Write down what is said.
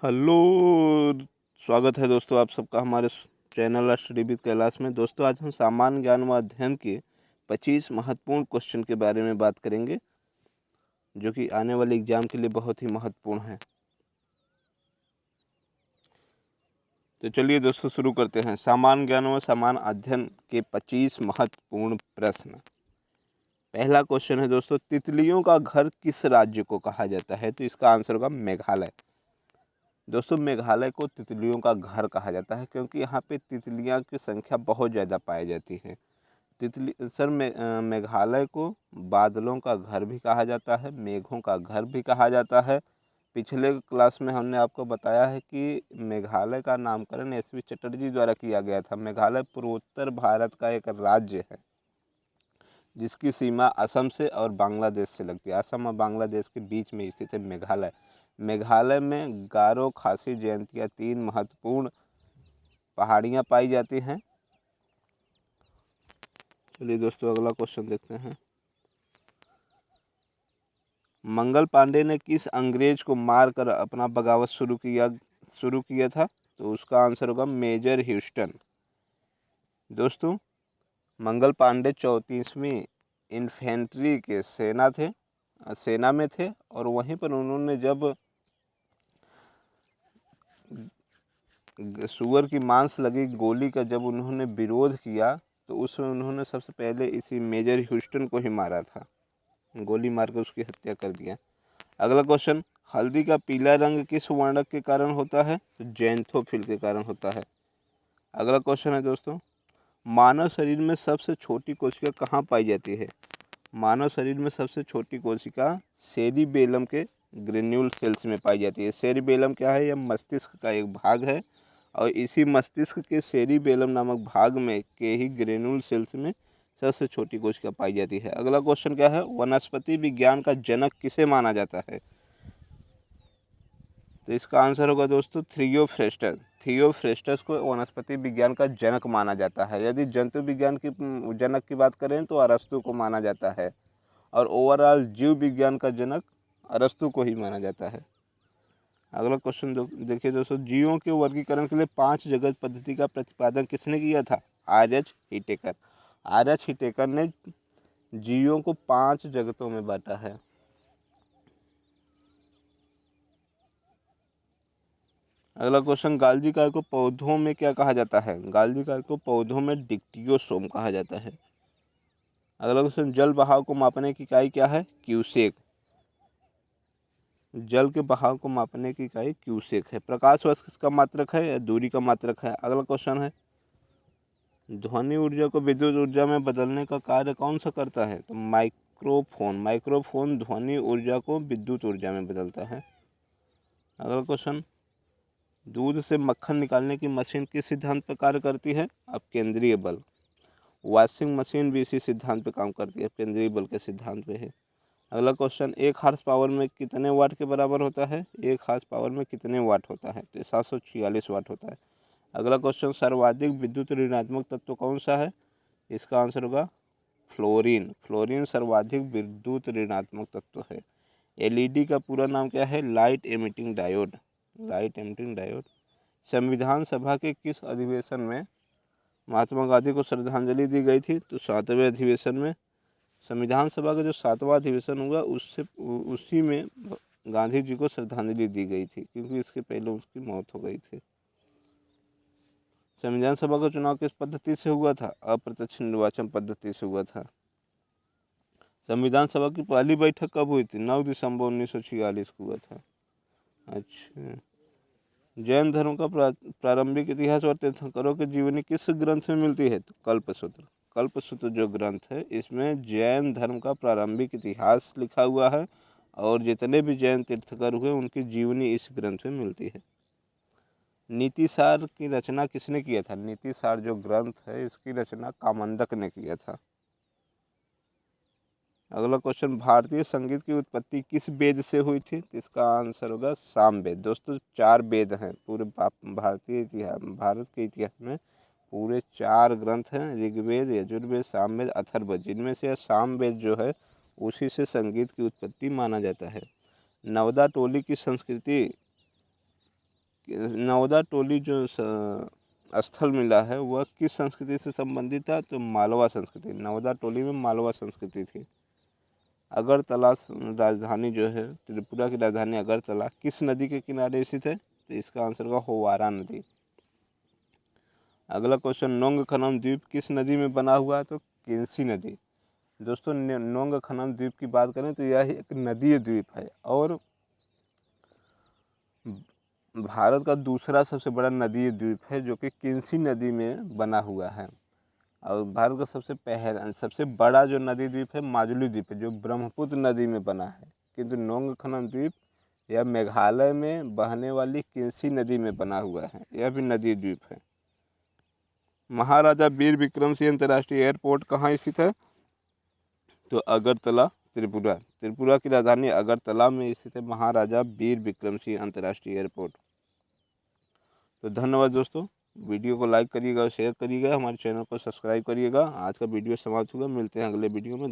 Hello. स्वागत है दोस्तों आप सबका हमारे चैनल स्टडी विद कैलाश में। दोस्तों आज हम सामान्य ज्ञान व अध्ययन के 25 महत्वपूर्ण क्वेश्चन के बारे में बात करेंगे जो कि आने वाले एग्जाम के लिए बहुत ही महत्वपूर्ण है। तो चलिए दोस्तों शुरू करते हैं। सामान्य ज्ञान व सामान्य अध्ययन के 25 महत्वपूर्ण प्रश्न। पहला क्वेश्चन है दोस्तों, तितलियों का घर किस राज्य को कहा जाता है? तो इसका आंसर होगा मेघालय। दोस्तों मेघालय को तितलियों का घर कहा जाता है क्योंकि यहाँ पे तितलियाँ की संख्या बहुत ज़्यादा पाई जाती है। मेघालय को बादलों का घर भी कहा जाता है, मेघों का घर भी कहा जाता है। पिछले क्लास में हमने आपको बताया है कि मेघालय का नामकरण एस.वी. चटर्जी द्वारा किया गया था। मेघालय पूर्वोत्तर भारत का एक राज्य है जिसकी सीमा असम से और बांग्लादेश से लगती है। असम और बांग्लादेश के बीच में स्थित है मेघालय। मेघालय में गारो, खासी, जयंतिया 3 महत्वपूर्ण पहाड़ियाँ पाई जाती हैं। चलिए दोस्तों अगला क्वेश्चन देखते हैं। मंगल पांडे ने किस अंग्रेज को मारकर अपना बगावत शुरू किया था? तो उसका आंसर होगा मेजर ह्यूस्टन। दोस्तों मंगल पांडे 34वीं इन्फेंट्री के सेना में थे और वहीं पर उन्होंने जब सुअर की मांस लगी गोली का जब उन्होंने विरोध किया तो उसमें उन्होंने सबसे पहले इसी मेजर ह्यूस्टन को ही मारा था, गोली मारकर उसकी हत्या कर दिया। अगला क्वेश्चन, हल्दी का पीला रंग किस वर्णक के कारण होता है? तो जैंथोफिल के कारण होता है। अगला क्वेश्चन है दोस्तों, मानव शरीर में सबसे छोटी कोशिका कहाँ पाई जाती है? मानव शरीर में सबसे छोटी कोशिका सेरिबेलम के ग्रेन्यूल सेल्स में पाई जाती है। सेरिबेलम क्या है? यह मस्तिष्क का एक भाग है और इसी मस्तिष्क के सेरिबेलम नामक भाग में के ही ग्रेन्यूल सेल्स में सबसे छोटी कोशिका पाई जाती है। अगला क्वेश्चन क्या है, वनस्पति विज्ञान का जनक किसे माना जाता है? तो इसका आंसर होगा दोस्तों थियोफ्रेस्टस। थियोफ्रेस्टस को वनस्पति विज्ञान का जनक माना जाता है। यदि जंतु विज्ञान की जनक की बात करें तो अरस्तु को माना जाता है और ओवरऑल जीव विज्ञान का जनक अरस्तु को ही माना जाता है। अगला क्वेश्चन देखिए दोस्तों, जीवों के वर्गीकरण के लिए 5 जगत पद्धति का प्रतिपादन किसने किया था? आर्यच हिटेकर। आर्यच हिटेकर ने जीवों को 5 जगतों में बांटा है। अगला क्वेश्चन, गाल्जी काय को पौधों में क्या कहा जाता है? गाल्जी काय को पौधों में डिक्टियोसोम कहा जाता है। अगला क्वेश्चन, जल बहाव को मापने की इकाई क्या है? क्यूसेक। जल के बहाव को मापने की इकाई क्यूसेक है। प्रकाश वर्ष किसका मात्रक है या दूरी का मात्रक है? अगला क्वेश्चन है, ध्वनि ऊर्जा को विद्युत ऊर्जा में बदलने का कार्य कौन सा करता है? तो माइक्रोफोन। माइक्रोफोन ध्वनि ऊर्जा को विद्युत ऊर्जा में बदलता है। अगला क्वेश्चन, दूध से मक्खन निकालने की मशीन किस सिद्धांत पर कार्य करती है? अब केंद्रीय बल। वॉशिंग मशीन भी इसी सिद्धांत पे काम करती है, केंद्रीय बल के सिद्धांत पे है। अगला क्वेश्चन, 1 हार्स पावर में कितने वाट के बराबर होता है? 1 हार्स पावर में कितने वाट होता है? तो 746 वाट होता है। अगला क्वेश्चन, सर्वाधिक विद्युत ऋणात्मक तत्व कौन सा है? इसका आंसर होगा फ्लोरीन। फ्लोरीन सर्वाधिक विद्युत ऋणात्मक तत्व है। एलईडी का पूरा नाम क्या है? Light emitting diode. Light emitting diode. संविधान सभा के किस अधिवेशन में महात्मा गांधी को श्रद्धांजलि दी गई थी? तो 7वें अधिवेशन में। संविधान सभा का जो 7वां अधिवेशन हुआ उसी में गांधी जी को श्रद्धांजलि दी गई थी क्योंकि इसके पहले उसकी मौत हो गई थी। संविधान सभा का चुनाव किस पद्धति से हुआ था? अप्रत्यक्ष निर्वाचन पद्धति से हुआ था। संविधान सभा की पहली बैठक कब हुई थी? 9 दिसंबर 1946 को हुआ था। अच्छा, जैन धर्म का प्रारंभिक इतिहास और तीर्थंकरों की जीवनी किस ग्रंथ में मिलती है? तो कल्पसूत्र। कल्पसूत्र जो ग्रंथ है इसमें जैन धर्म का प्रारंभिक इतिहास लिखा हुआ है और जितने भी जैन तीर्थंकर हुए उनकी जीवनी इस ग्रंथ में मिलती है। नीतिसार की रचना किसने किया था? नीतिसार जो ग्रंथ है इसकी रचना कामंदक ने किया था। अगला क्वेश्चन, भारतीय संगीत की उत्पत्ति किस वेद से हुई थी? तो इसका आंसर होगा सामवेद। दोस्तों 4 वेद हैं पूरे भारत के इतिहास में। पूरे 4 ग्रंथ हैं, ऋग्वेद, यजुर्वेद, सामवेद, अथर्ववेद, जिनमें से सामवेद जो है उसी से संगीत की उत्पत्ति माना जाता है। नवदा टोली की संस्कृति नवदा टोली जो स्थल मिला है वह किस संस्कृति से संबंधित था? तो मालवा संस्कृति। नवदा टोली में मालवा संस्कृति थी। अगरतला राजधानी जो है, त्रिपुरा की राजधानी अगरतला किस नदी के किनारे स्थित है? तो इसका आंसर होगा होवारा नदी। अगला क्वेश्चन, नोंगखनम द्वीप किस नदी में बना हुआ है? तो केंसी नदी। दोस्तों नोंगखनम द्वीप की बात करें तो यह एक नदीय द्वीप है और भारत का दूसरा सबसे बड़ा नदीय द्वीप है जो कि केंसी नदी में बना हुआ है। और भारत का सबसे बड़ा जो नदी द्वीप है माजुली द्वीप है जो ब्रह्मपुत्र नदी में बना है। किंतु नोंगखनम द्वीप यह मेघालय में बहने वाली केंसी नदी में बना हुआ है, यह भी नदी द्वीप है। महाराजा वीर विक्रम सिंह अंतर्राष्ट्रीय एयरपोर्ट कहाँ स्थित है? तो अगरतला, त्रिपुरा की राजधानी अगरतला में स्थित है महाराजा वीर विक्रम सिंह अंतर्राष्ट्रीय एयरपोर्ट। तो धन्यवाद दोस्तों, वीडियो को लाइक करिएगा और शेयर करिएगा, हमारे चैनल को सब्सक्राइब करिएगा। आज का वीडियो समाप्त हुआ, मिलते हैं अगले वीडियो में।